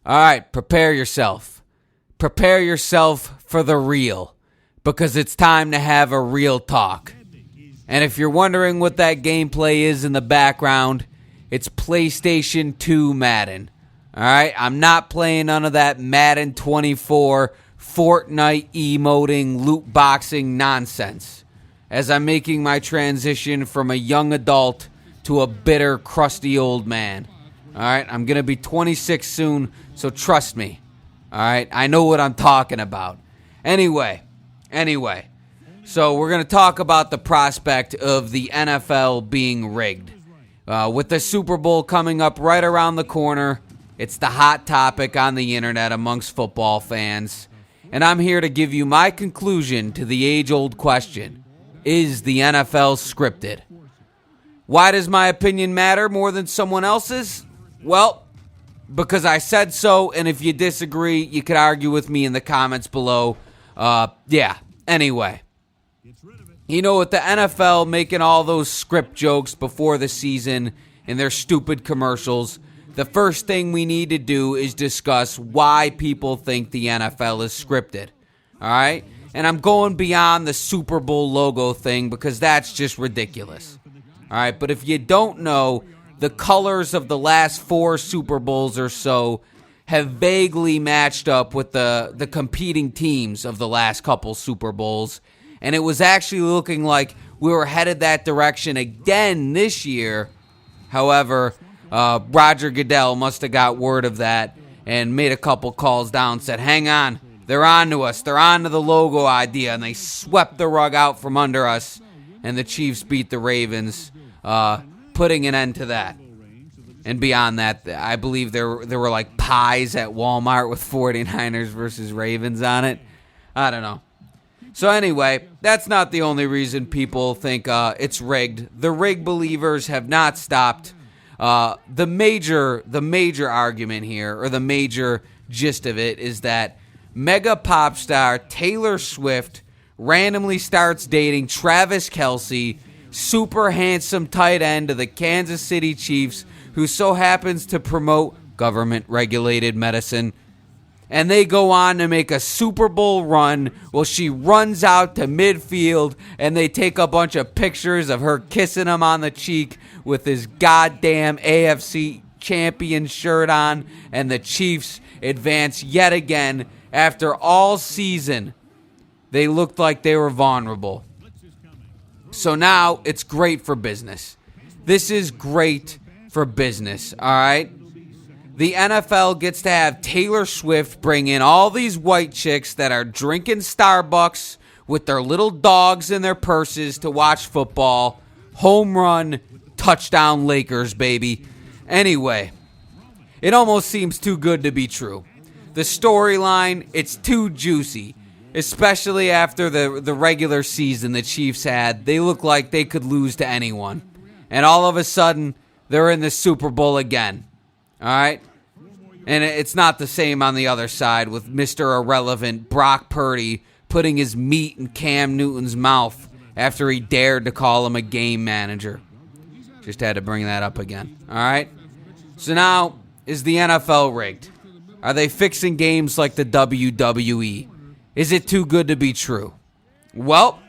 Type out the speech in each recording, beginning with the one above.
All right, prepare yourself. Prepare yourself for the real, because it's time to have a real talk. And if you're wondering what that gameplay is in the background, it's PlayStation 2 Madden. All right, I'm not playing none of that Madden 24 Fortnite emoting, loot boxing nonsense, as I'm making my transition from a young adult to a bitter, crusty old man. All right, I'm going to be 26 soon, so trust me. All right, I know what I'm talking about. Anyway, so we're going to talk about the prospect of the NFL being rigged. With the Super Bowl coming up right around the corner, it's the hot topic on the internet amongst football fans. And I'm here to give you my conclusion to the age-old question: is the NFL scripted? Why does my opinion matter more than someone else's? Well, because I said so, and if you disagree, you could argue with me in the comments below. Anyway. You know, with the NFL making all those script jokes before the season in their stupid commercials, the first thing we need to do is discuss why people think the NFL is scripted. All right? And I'm going beyond the Super Bowl logo thing because that's just ridiculous. All right? But if you don't know, the colors of the last 4 Super Bowls or so have vaguely matched up with the competing teams of the last couple Super Bowls. And it was actually looking like we were headed that direction again this year. However, Roger Goodell must have got word of that and made a couple calls down, said, hang on, they're on to us. They're on to the logo idea. And they swept the rug out from under us. And the Chiefs beat the Ravens, putting an end to that. And beyond that, I believe there were like pies at Walmart with 49ers versus Ravens on it. I don't know. So anyway, that's not the only reason people think it's rigged. The rig believers have not stopped. The major argument here, or the major gist of it, is that mega pop star Taylor Swift randomly starts dating Travis Kelce, super handsome tight end of the Kansas City Chiefs, who so happens to promote government-regulated medicine. And they go on to make a Super Bowl run. Well, she runs out to midfield, and they take a bunch of pictures of her kissing him on the cheek with his goddamn AFC champion shirt on, and the Chiefs advance yet again. After all season, they looked like they were vulnerable. So now it's great for business. This is great for business, all right? The NFL gets to have Taylor Swift bring in all these white chicks that are drinking Starbucks with their little dogs in their purses to watch football. Home run, touchdown Lakers, baby. Anyway, it almost seems too good to be true. The storyline, it's too juicy, especially after the regular season the Chiefs had. They look like they could lose to anyone. And all of a sudden, they're in the Super Bowl again. All right? And it's not the same on the other side with Mr. Irrelevant Brock Purdy putting his meat in Cam Newton's mouth after he dared to call him a game manager. Just had to bring that up again. All right? So now, is the NFL rigged? Are they fixing games like the WWE? Is it too good to be true? Well,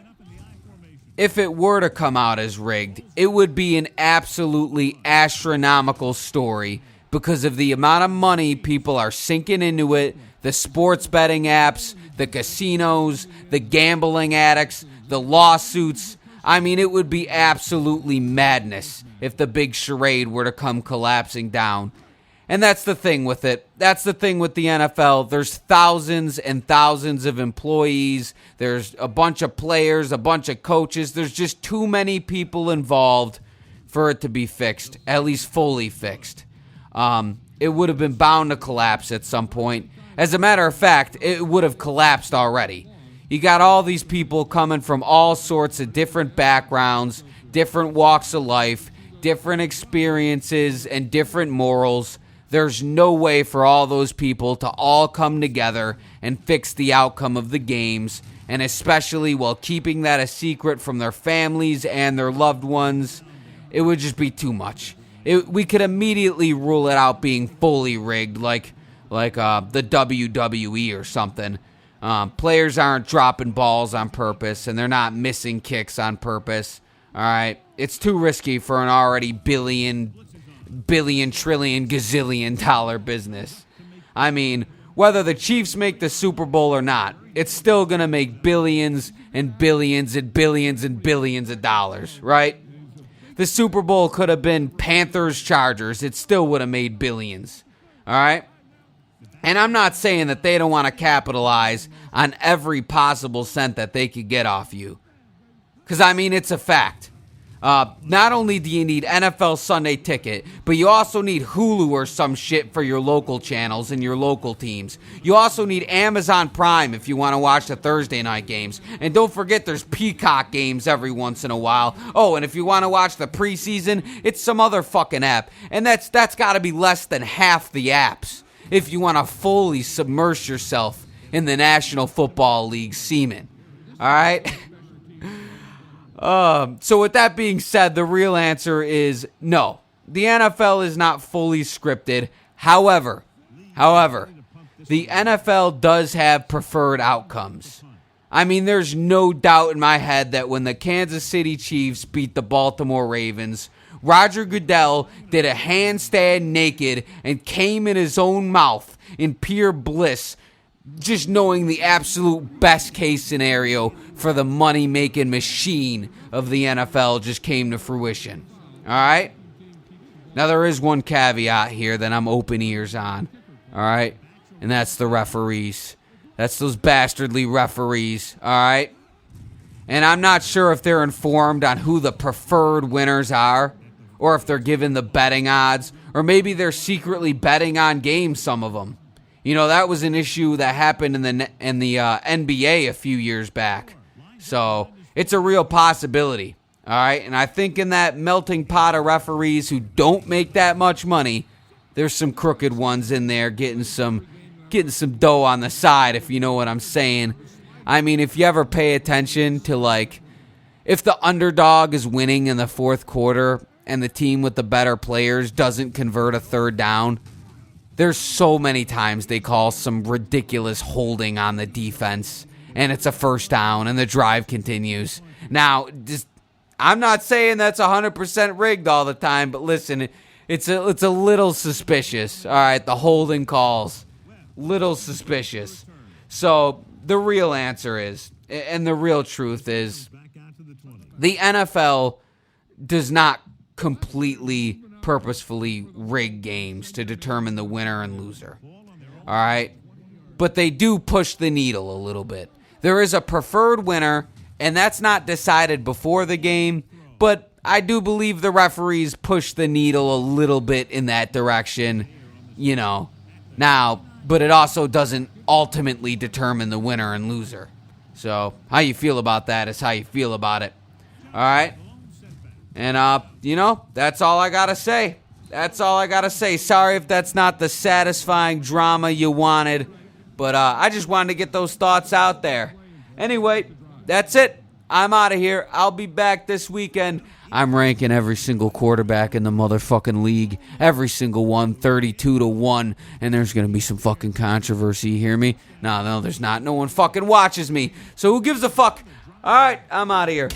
if it were to come out as rigged, it would be an absolutely astronomical story because of the amount of money people are sinking into it, the sports betting apps, the casinos, the gambling addicts, the lawsuits. I mean, it would be absolutely madness if the big charade were to come collapsing down. And that's the thing with it. That's the thing with the NFL. There's thousands and thousands of employees. There's a bunch of players, a bunch of coaches. There's just too many people involved for it to be fixed, at least fully fixed. It would have been bound to collapse at some point. As a matter of fact, it would have collapsed already. You got all these people coming from all sorts of different backgrounds, different walks of life, different experiences, and different morals. There's no way for all those people to all come together and fix the outcome of the games, and especially while keeping that a secret from their families and their loved ones. It would just be too much. We could immediately rule it out being fully rigged, like like the WWE or something. Players aren't dropping balls on purpose, and they're not missing kicks on purpose. All right, it's too risky for an already billion, trillion, gazillion dollar business. I mean, whether the Chiefs make the Super Bowl or not, it's still going to make billions and billions and billions and billions of dollars, right? The Super Bowl could have been Panthers-Chargers. It still would have made billions, all right? And I'm not saying that they don't want to capitalize on every possible cent that they could get off you. Because, I mean, it's a fact. Not only do you need NFL Sunday Ticket, but you also need Hulu or some shit for your local channels and your local teams. You also need Amazon Prime if you want to watch the Thursday night games. And don't forget there's Peacock games every once in a while. Oh, and if you want to watch the preseason, it's some other fucking app. And that's got to be less than half the apps if you want to fully submerge yourself in the National Football League semen. All right? So with that being said, the real answer is no. The NFL is not fully scripted. However, the NFL does have preferred outcomes. I mean, there's no doubt in my head that when the Kansas City Chiefs beat the Baltimore Ravens, Roger Goodell did a handstand naked and came in his own mouth in pure bliss, just knowing the absolute best case scenario for the money-making machine of the NFL just came to fruition. All right? Now, there is one caveat here that I'm open ears on. All right? And that's the referees. That's those bastardly referees. All right? And I'm not sure if they're informed on who the preferred winners are, or if they're given the betting odds, or maybe they're secretly betting on games, some of them. You know, that was an issue that happened in the NBA a few years back. So it's a real possibility. All right. And I think in that melting pot of referees who don't make that much money, there's some crooked ones in there getting some dough on the side, if you know what I'm saying. I mean, if you ever pay attention to, like, if the underdog is winning in the fourth quarter and the team with the better players doesn't convert a third down, there's so many times they call some ridiculous holding on the defense, and it's a first down, and the drive continues. Now, I'm not saying that's 100% rigged all the time, but listen, it's a little suspicious. All right, the holding calls, little suspicious. So the real answer is, and the real truth is, the NFL does not completely purposefully rig games to determine the winner and loser. All right? But they do push the needle a little bit. There is a preferred winner, and that's not decided before the game, but I do believe the referees push the needle a little bit in that direction, you know. Now, but it also doesn't ultimately determine the winner and loser. So, how you feel about that is how you feel about it. All right? And, you know, that's all I got to say. That's all I got to say. Sorry if that's not the satisfying drama you wanted, but I just wanted to get those thoughts out there. Anyway, that's it. I'm out of here. I'll be back this weekend. I'm ranking every single quarterback in the motherfucking league. Every single one, 32-1. And there's going to be some fucking controversy, you hear me? No, there's not. No one fucking watches me. So who gives a fuck? All right, I'm out of here.